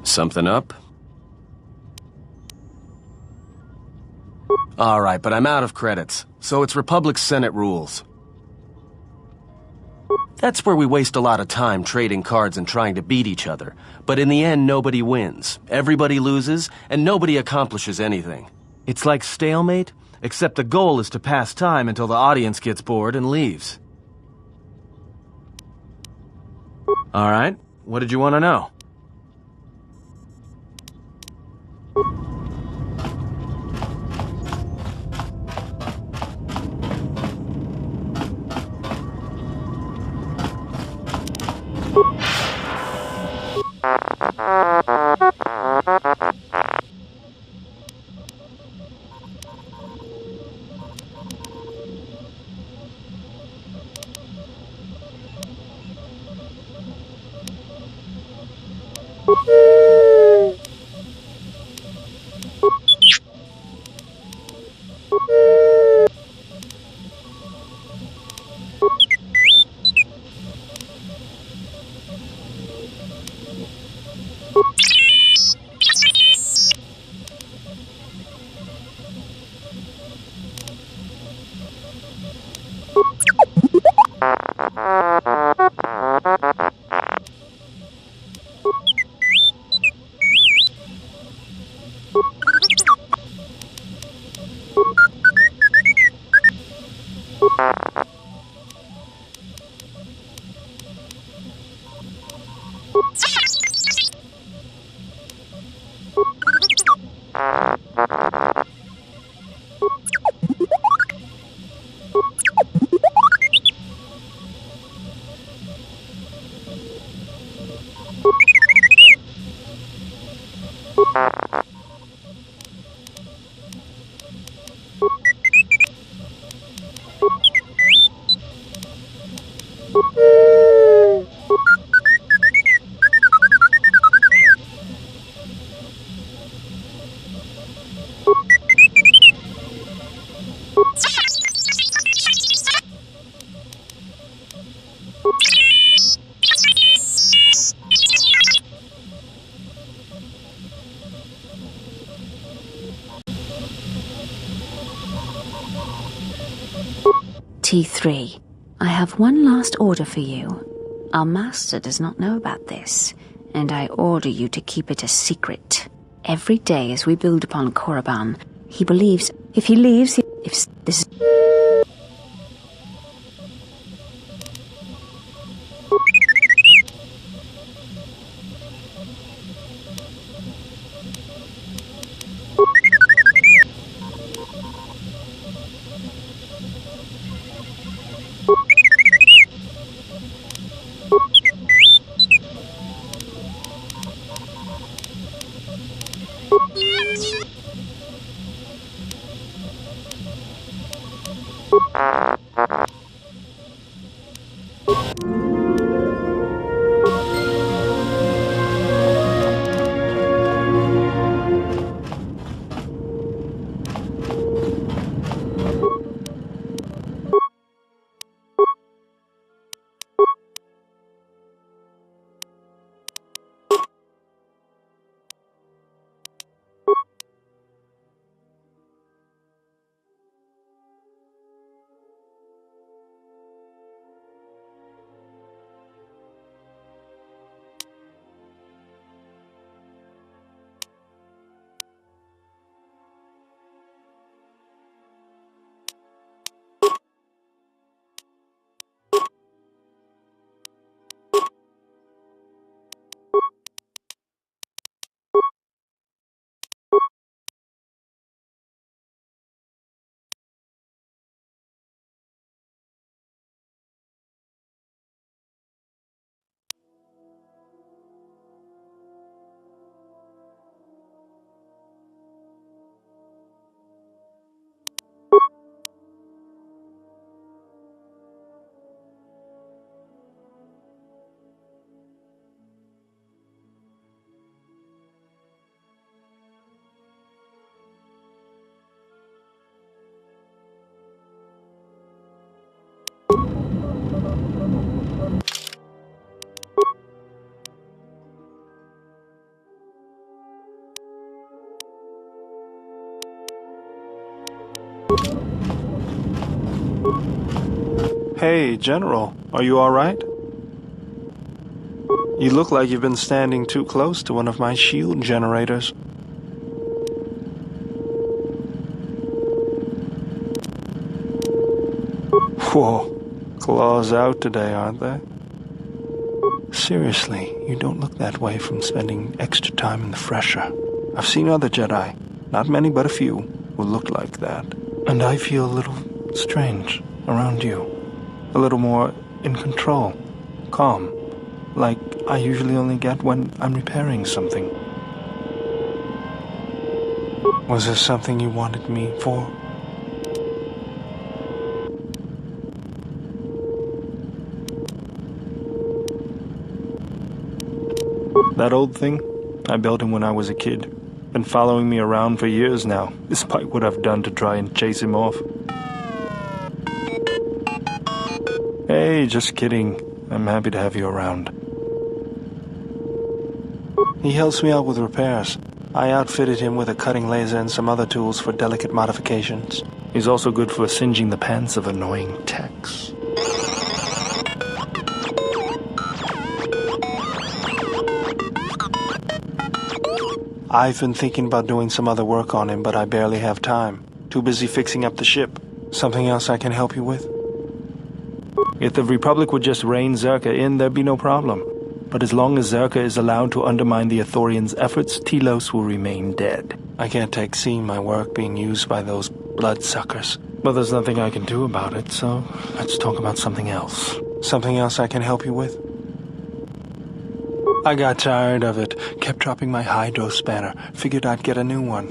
Something up? All right, but I'm out of credits, so it's Republic Senate rules. That's where we waste a lot of time trading cards and trying to beat each other. But in the end, nobody wins. Everybody loses, and nobody accomplishes anything. It's like stalemate, except the goal is to pass time until the audience gets bored and leaves. All right, what did you want to know? T3, I have one last order for you. Our master does not know about this, and I order you to keep it a secret. Every day as we build upon Korriban, he believes if he leaves, if this is... Hey, General, are you alright? You look like you've been standing too close to one of my shield generators. Whoa, claws out today, aren't they? Seriously, you don't look that way from spending extra time in the fresher. I've seen other Jedi, not many but a few, who look like that. And I feel a little strange around you. A little more in control, calm, like I usually only get when I'm repairing something. Was there something you wanted me for? That old thing? I built him when I was a kid. Been following me around for years now, despite what I've done to try and chase him off. Hey, just kidding. I'm happy to have you around. He helps me out with repairs. I outfitted him with a cutting laser and some other tools for delicate modifications. He's also good for singeing the pants of annoying techs. I've been thinking about doing some other work on him, but I barely have time. Too busy fixing up the ship. Something else I can help you with? If the Republic would just rein Zerka in, there'd be no problem. But as long as Zerka is allowed to undermine the Ithorians' efforts, Telos will remain dead. I can't take seeing my work being used by those bloodsuckers. But there's nothing I can do about it, so let's talk about something else. Something else I can help you with? I got tired of it. Kept dropping my hydro spanner. Figured I'd get a new one.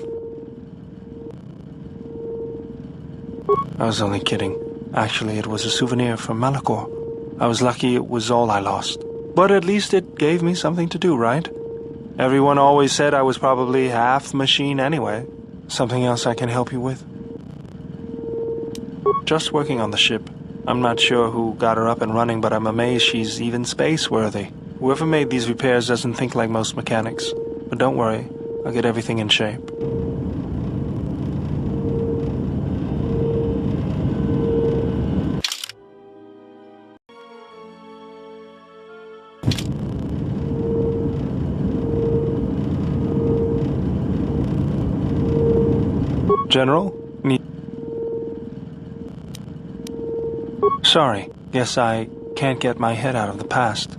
I was only kidding. Actually, it was a souvenir from Malachor. I was lucky it was all I lost. But at least it gave me something to do, right? Everyone always said I was probably half machine anyway. Something else I can help you with? Just working on the ship. I'm not sure who got her up and running, but I'm amazed she's even space-worthy. Whoever made these repairs doesn't think like most mechanics. But don't worry, I'll get everything in shape. General? Sorry, guess I can't get my head out of the past.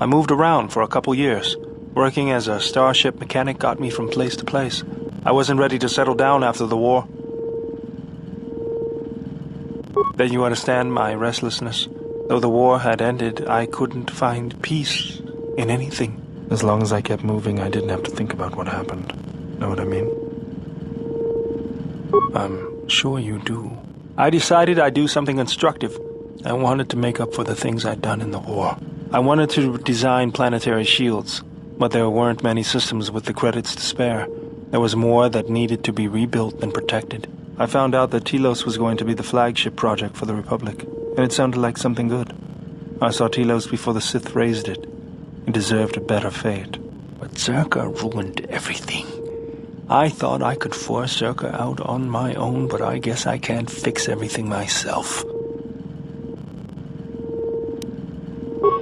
I moved around for a couple years. Working as a starship mechanic got me from place to place. I wasn't ready to settle down after the war. Then you understand my restlessness. Though the war had ended, I couldn't find peace in anything. As long as I kept moving, I didn't have to think about what happened. Know what I mean? I'm sure you do. I decided I'd do something constructive. I wanted to make up for the things I'd done in the war. I wanted to design planetary shields, but there weren't many systems with the credits to spare. There was more that needed to be rebuilt than protected. I found out that Telos was going to be the flagship project for the Republic, and it sounded like something good. I saw Telos before the Sith raised it. It deserved a better fate. But Zerka ruined everything. I thought I could force Zerka out on my own, but I guess I can't fix everything myself.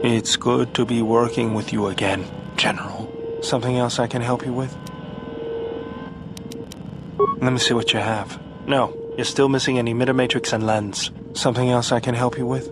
It's good to be working with you again, General. Something else I can help you with? Let me see what you have. No, you're still missing an emitter matrix and lens. Something else I can help you with?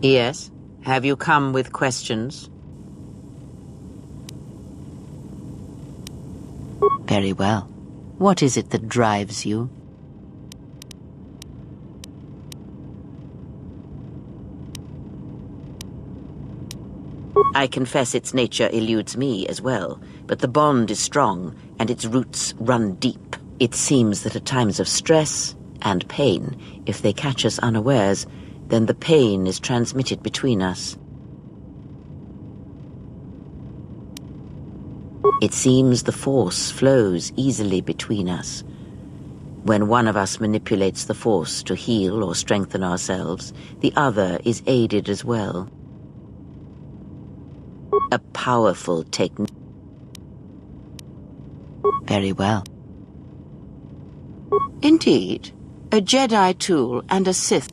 Yes? Have you come with questions? Very well. What is it that drives you? I confess its nature eludes me as well, but the bond is strong and its roots run deep. It seems that at times of stress and pain, if they catch us unawares, then the pain is transmitted between us. It seems the force flows easily between us. When one of us manipulates the force to heal or strengthen ourselves, the other is aided as well. A powerful technique. Very well. Indeed, a Jedi tool and a Sith.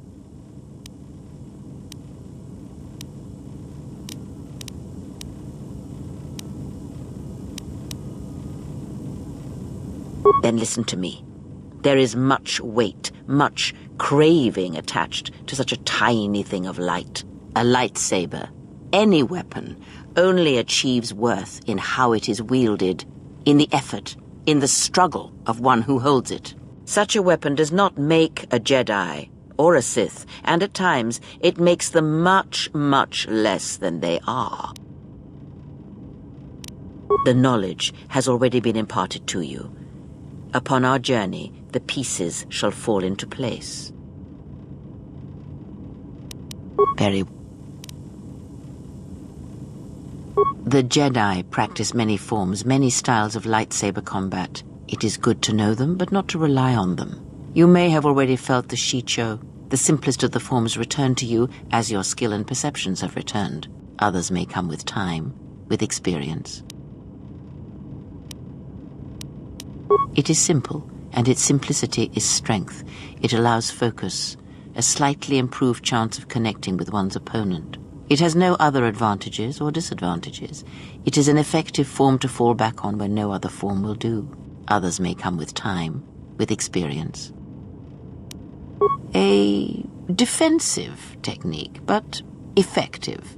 Then listen to me. There is much weight, much craving attached to such a tiny thing of light. A lightsaber, any weapon, only achieves worth in how it is wielded, in the effort, in the struggle of one who holds it. Such a weapon does not make a Jedi or a Sith, and at times it makes them much, much less than they are. The knowledge has already been imparted to you. Upon our journey, the pieces shall fall into place. Very well. The Jedi practice many forms, many styles of lightsaber combat. It is good to know them, but not to rely on them. You may have already felt the Shicho, the simplest of the forms, return to you as your skill and perceptions have returned. Others may come with time, with experience. It is simple, and its simplicity is strength. It allows focus, a slightly improved chance of connecting with one's opponent. It has no other advantages or disadvantages. It is an effective form to fall back on when no other form will do. Others may come with time, with experience. A defensive technique, but effective.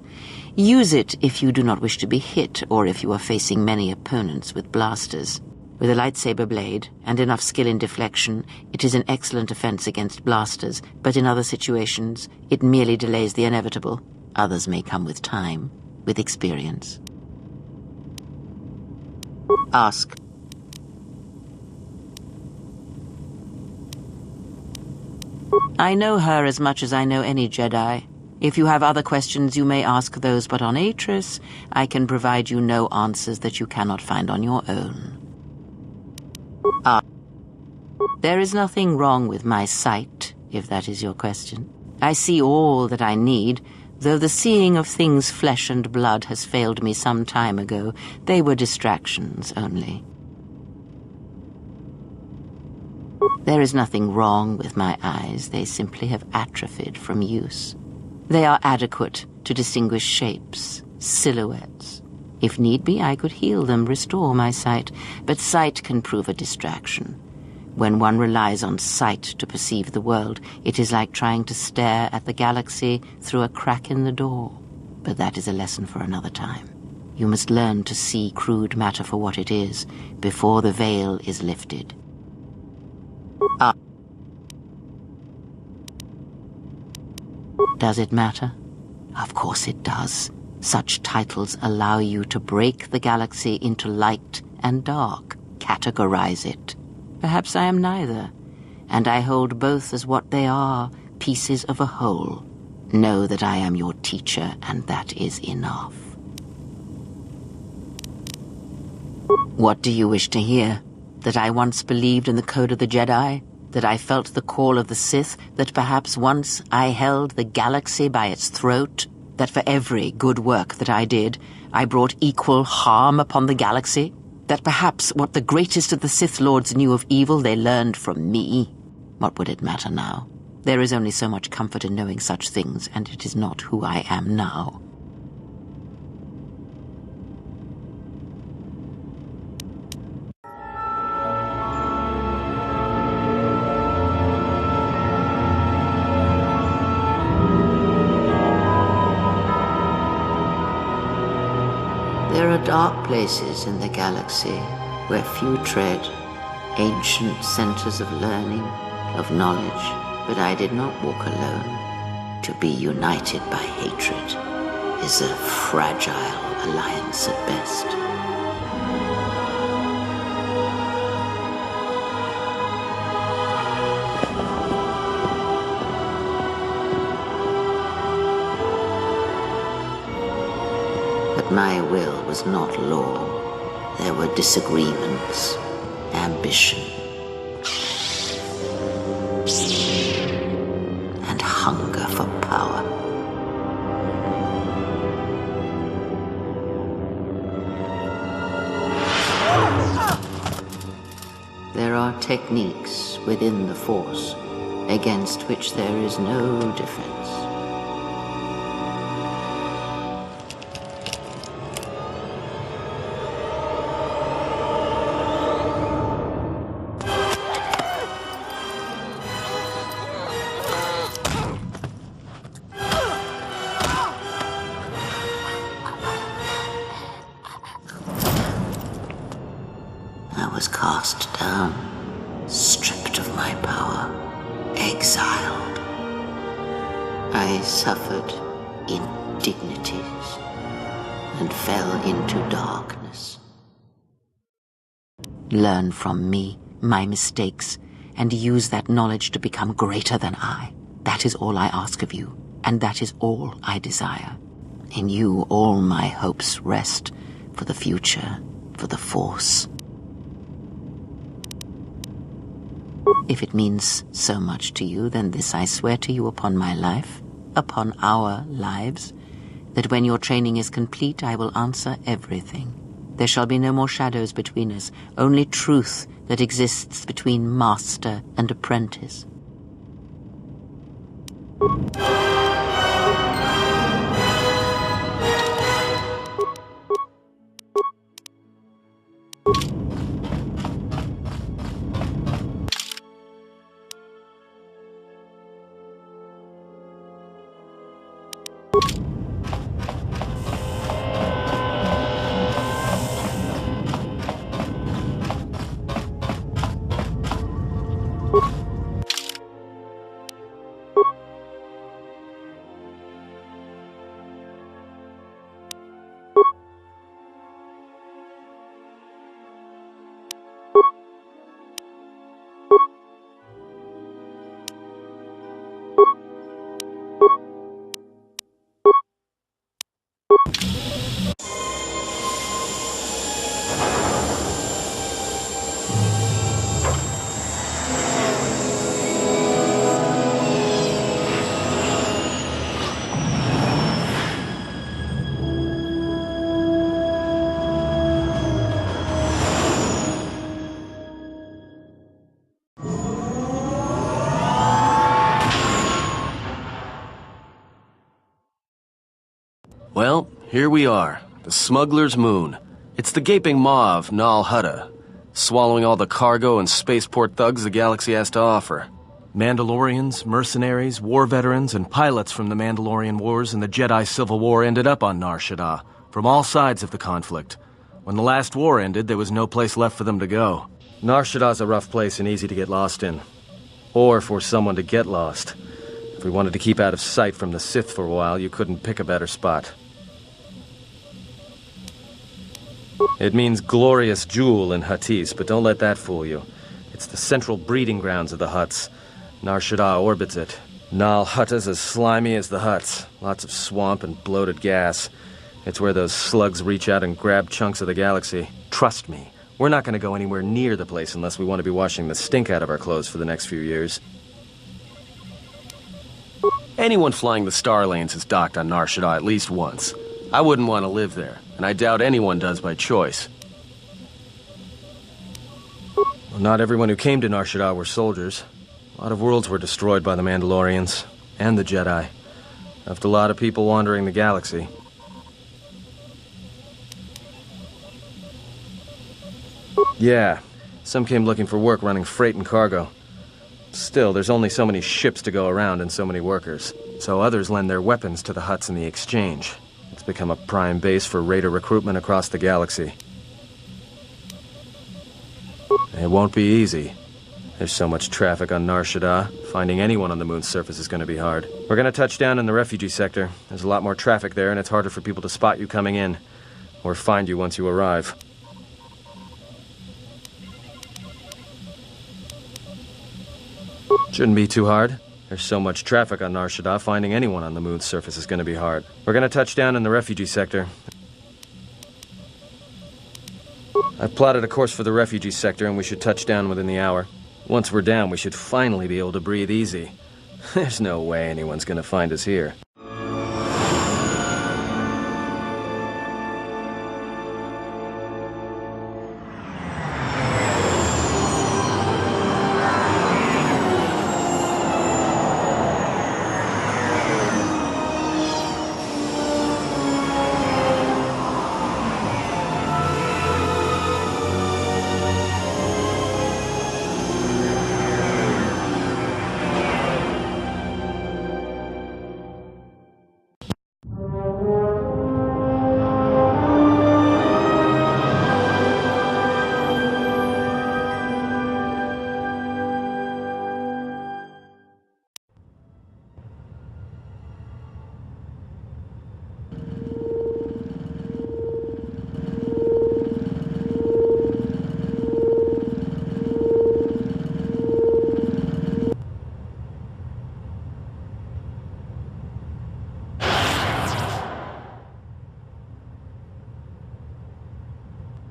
Use it if you do not wish to be hit, or if you are facing many opponents with blasters. With a lightsaber blade and enough skill in deflection, it is an excellent defense against blasters, but in other situations, it merely delays the inevitable. Others may come with time, with experience. Ask. I know her as much as I know any Jedi. If you have other questions, you may ask those, but on Atris, I can provide you no answers that you cannot find on your own. There is nothing wrong with my sight, if that is your question. I see all that I need, though the seeing of things flesh and blood has failed me some time ago. They were distractions only. There is nothing wrong with my eyes. They simply have atrophied from use. They are adequate to distinguish shapes, silhouettes. If need be, I could heal them, restore my sight, but sight can prove a distraction. When one relies on sight to perceive the world, it is like trying to stare at the galaxy through a crack in the door. But that is a lesson for another time. You must learn to see crude matter for what it is, before the veil is lifted. Does it matter? Of course it does. Such titles allow you to break the galaxy into light and dark, categorize it. Perhaps I am neither, and I hold both as what they are, pieces of a whole. Know that I am your teacher, and that is enough. What do you wish to hear? That I once believed in the code of the Jedi? That I felt the call of the Sith? That perhaps once I held the galaxy by its throat? That for every good work that I did, I brought equal harm upon the galaxy? That perhaps what the greatest of the Sith Lords knew of evil they learned from me? What would it matter now? There is only so much comfort in knowing such things, and it is not who I am now. There are dark places in the galaxy where few tread, ancient centers of learning, of knowledge, but I did not walk alone. To be united by hatred is a fragile alliance at best. But my will was not law. There were disagreements, ambition, and hunger for power. There are techniques within the Force against which there is no defense. I was cast down, stripped of my power, exiled. I suffered indignities and fell into darkness. Learn from me, my mistakes, and use that knowledge to become greater than I. That is all I ask of you, and that is all I desire. In you all my hopes rest for the future, for the Force. If it means so much to you, then this I swear to you upon my life, upon our lives, that when your training is complete, I will answer everything. There shall be no more shadows between us, only truth that exists between master and apprentice. Well, here we are, the Smuggler's Moon. It's the gaping maw of Nal Hutta, swallowing all the cargo and spaceport thugs the galaxy has to offer. Mandalorians, mercenaries, war veterans, and pilots from the Mandalorian Wars and the Jedi Civil War ended up on Nar Shaddaa, from all sides of the conflict. When the last war ended, there was no place left for them to go. Nar Shaddaa's a rough place and easy to get lost in. Or for someone to get lost. If we wanted to keep out of sight from the Sith for a while, you couldn't pick a better spot. It means glorious jewel in Huttese, but don't let that fool you. It's the central breeding grounds of the Hutts. Nar Shaddaa orbits it. Nal Hutta's as slimy as the Hutts. Lots of swamp and bloated gas. It's where those slugs reach out and grab chunks of the galaxy. Trust me, we're not going to go anywhere near the place unless we want to be washing the stink out of our clothes for the next few years. Anyone flying the Star Lanes has docked on Nar Shaddaa at least once. I wouldn't want to live there, and I doubt anyone does by choice. Well, not everyone who came to Nar Shaddaa were soldiers. A lot of worlds were destroyed by the Mandalorians, and the Jedi. Left a lot of people wandering the galaxy. Yeah, some came looking for work running freight and cargo. Still, there's only so many ships to go around and so many workers. So others lend their weapons to the Hutts in the exchange. It's It's become a prime base for raider recruitment across the galaxy. It won't be easy. There's so much traffic on Nar Shaddaa. Finding anyone on the moon's surface is going to be hard. We're going to touch down in the refugee sector. There's a lot more traffic there, and it's harder for people to spot you coming in. Or find you once you arrive. Shouldn't be too hard. There's so much traffic on Nar Shaddaa, finding anyone on the moon's surface is going to be hard. We're going to touch down in the refugee sector. I've plotted a course for the refugee sector, and we should touch down within the hour. Once we're down, we should finally be able to breathe easy. There's no way anyone's going to find us here.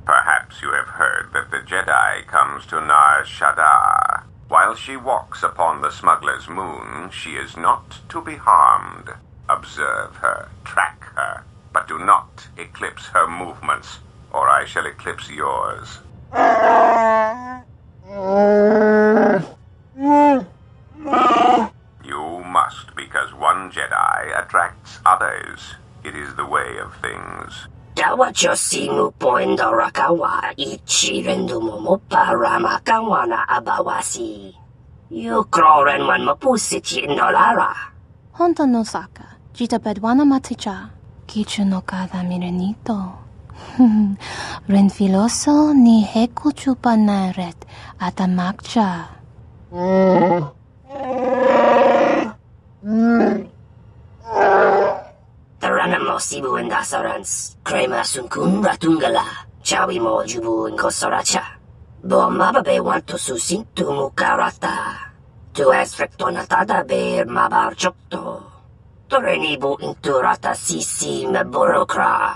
Perhaps you have heard that the Jedi comes to Nar Shaddaa. While she walks upon the smuggler's moon, she is not to be harmed. Observe her, track her, but do not eclipse her movements, or I shall eclipse yours. You must, because one Jedi attracts others. It is the way of things. Dawachosimu poindorakawa ichirendumu moparamakawana abawasi. Yukroren wan mapusiti indolara. Honto no saka, jita bedwana maticha, kichu no kada mirenito. Renfiloso ni heku chupa naret atamakcha. Taranamo sibu indasarans, crema sunkun ratungala, chawi mo jubu inkosoracha. Bo mababe wanto susintu mukarata. Tu es rectonatada ber mabar chokto. Torenibu inturata sisi me burokra.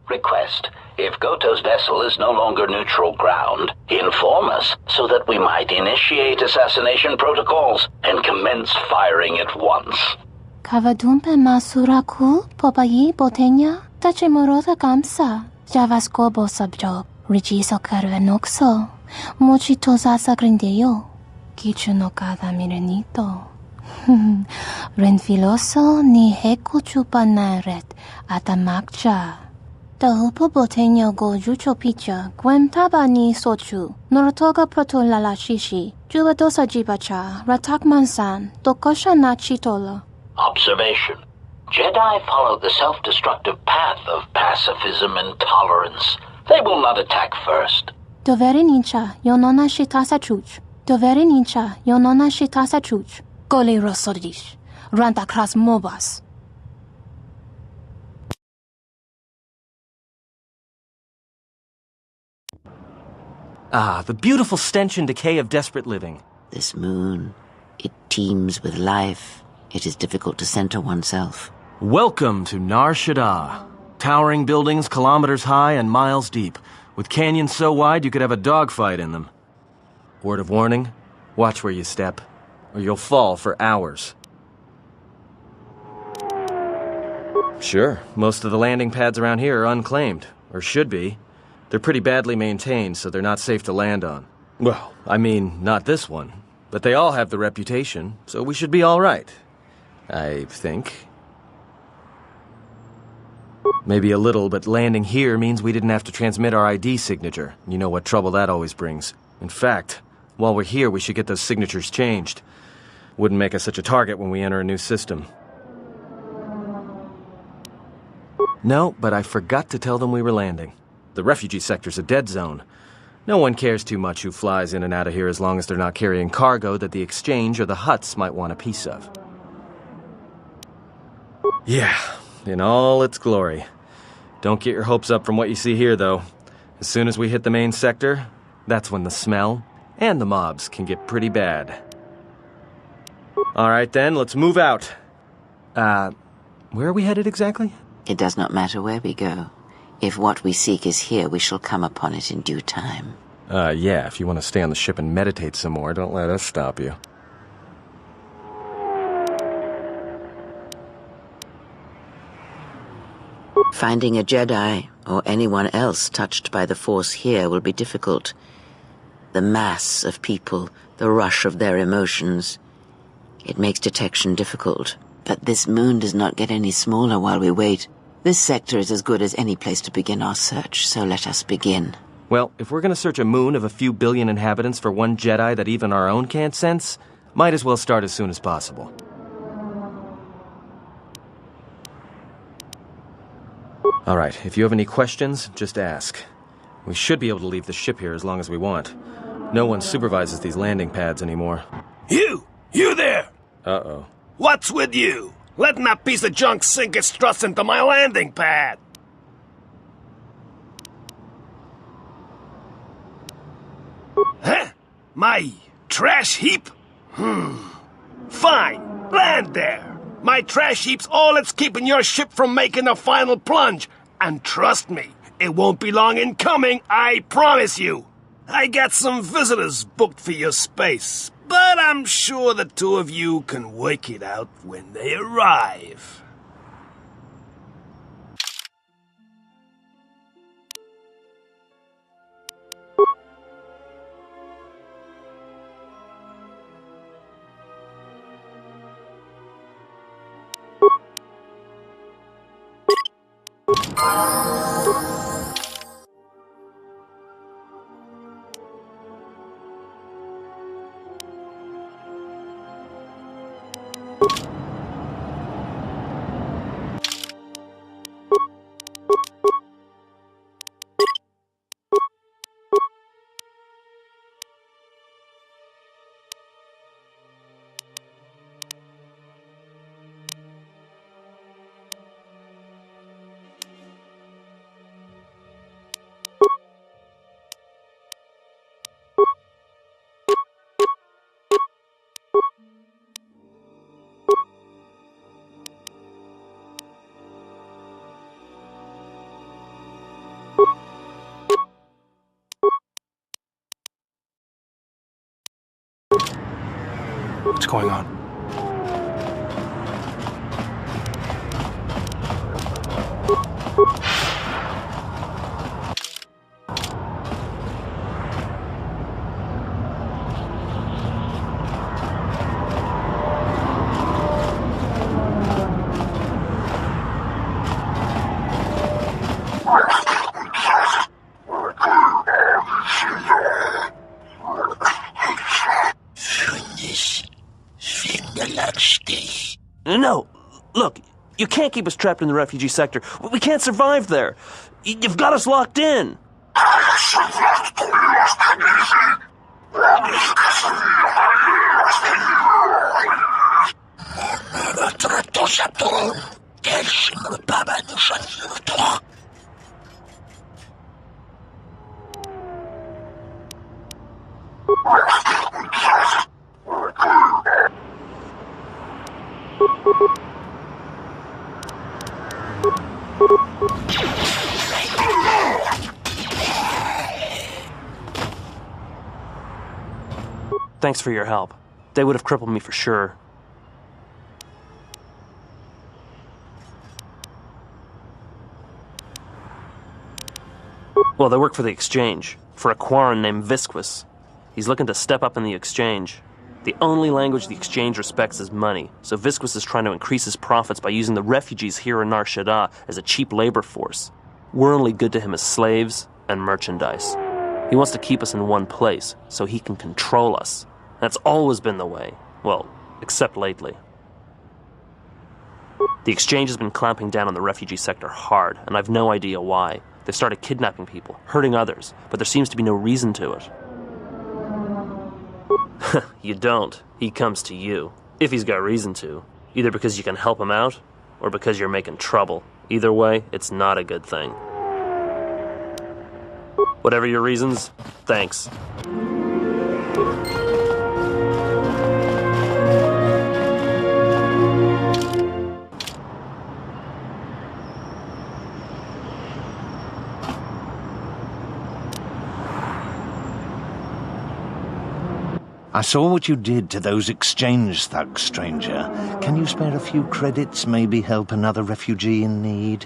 Request. If Goto's vessel is no longer neutral ground, inform us so that we might initiate assassination protocols and commence firing at once. Kavadumpe masuraku popayi botenya tachimurota kamsa. Javaskobo sabjob, rijiso karvenokso. Mochito sasa grindeyo. Kichu no kada mirenito. Renfiloso ni heku chupa naret atamakcha. Tahupo boteño go jucho picha, gwen taba ni sochu, norotoga proto lala shishi, jubadosa jibacha, ratak mansan, tokosha na chitola. Observation. Jedi follow the self-destructive path of pacifism and tolerance. They will not attack first. Doveri nincha, yonona shitasa chuch. Doveri nincha, yonona shitasa chuch. Goli rosodish, ranta kras mobas. Ah, the beautiful stench and decay of desperate living. This moon, it teems with life. It is difficult to center oneself. Welcome to Nar Shaddaa. Towering buildings kilometers high and miles deep, with canyons so wide you could have a dogfight in them. Word of warning, watch where you step, or you'll fall for hours. Sure, most of the landing pads around here are unclaimed, or should be. They're pretty badly maintained, so they're not safe to land on. Well, I mean, not this one. But they all have the reputation, so we should be all right. I think. Maybe a little, but landing here means we didn't have to transmit our ID signature. You know what trouble that always brings. In fact, while we're here, we should get those signatures changed. Wouldn't make us such a target when we enter a new system. No, but I forgot to tell them we were landing. The refugee sector's a dead zone. No one cares too much who flies in and out of here as long as they're not carrying cargo that the exchange or the Hutts might want a piece of. Yeah, in all its glory. Don't get your hopes up from what you see here, though. As soon as we hit the main sector, that's when the smell and the mobs can get pretty bad. All right then, let's move out. Where are we headed exactly? It does not matter where we go. If what we seek is here, we shall come upon it in due time. Yeah, if you want to stay on the ship and meditate some more, don't let us stop you. Finding a Jedi, or anyone else touched by the Force here, will be difficult. The mass of people, the rush of their emotions. It makes detection difficult. But this moon does not get any smaller while we wait. This sector is as good as any place to begin our search, so let us begin. Well, if we're gonna search a moon of a few billion inhabitants for one Jedi that even our own can't sense, might as well start as soon as possible. All right, if you have any questions, just ask. We should be able to leave the ship here as long as we want. No one supervises these landing pads anymore. You there! Uh-oh. What's with you? Letting that piece of junk sink its struts into my landing pad! Huh? My trash heap? Fine, land there. My trash heap's all that's keeping your ship from making the final plunge. And trust me, it won't be long in coming, I promise you. I got some visitors booked for your space, but I'm sure the two of you can work it out when they arrive. What's going on? No, look, you can't keep us trapped in the refugee sector. We can't survive there. You've got us locked in. Thanks for your help. They would have crippled me for sure. Well, they work for the Exchange, for a Quarren named Visquis. He's looking to step up in the Exchange. The only language the Exchange respects is money, so Visquis is trying to increase his profits by using the refugees here in Nar Shaddaa as a cheap labor force. We're only good to him as slaves and merchandise. He wants to keep us in one place, so he can control us. That's always been the way. Well, except lately. The Exchange has been clamping down on the refugee sector hard, and I've no idea why. They've started kidnapping people, hurting others, but there seems to be no reason to it. You don't. He comes to you. If he's got reason to. Either because you can help him out, or because you're making trouble. Either way, it's not a good thing. Whatever your reasons, thanks. I saw what you did to those exchange thugs, stranger. Can you spare a few credits, maybe help another refugee in need?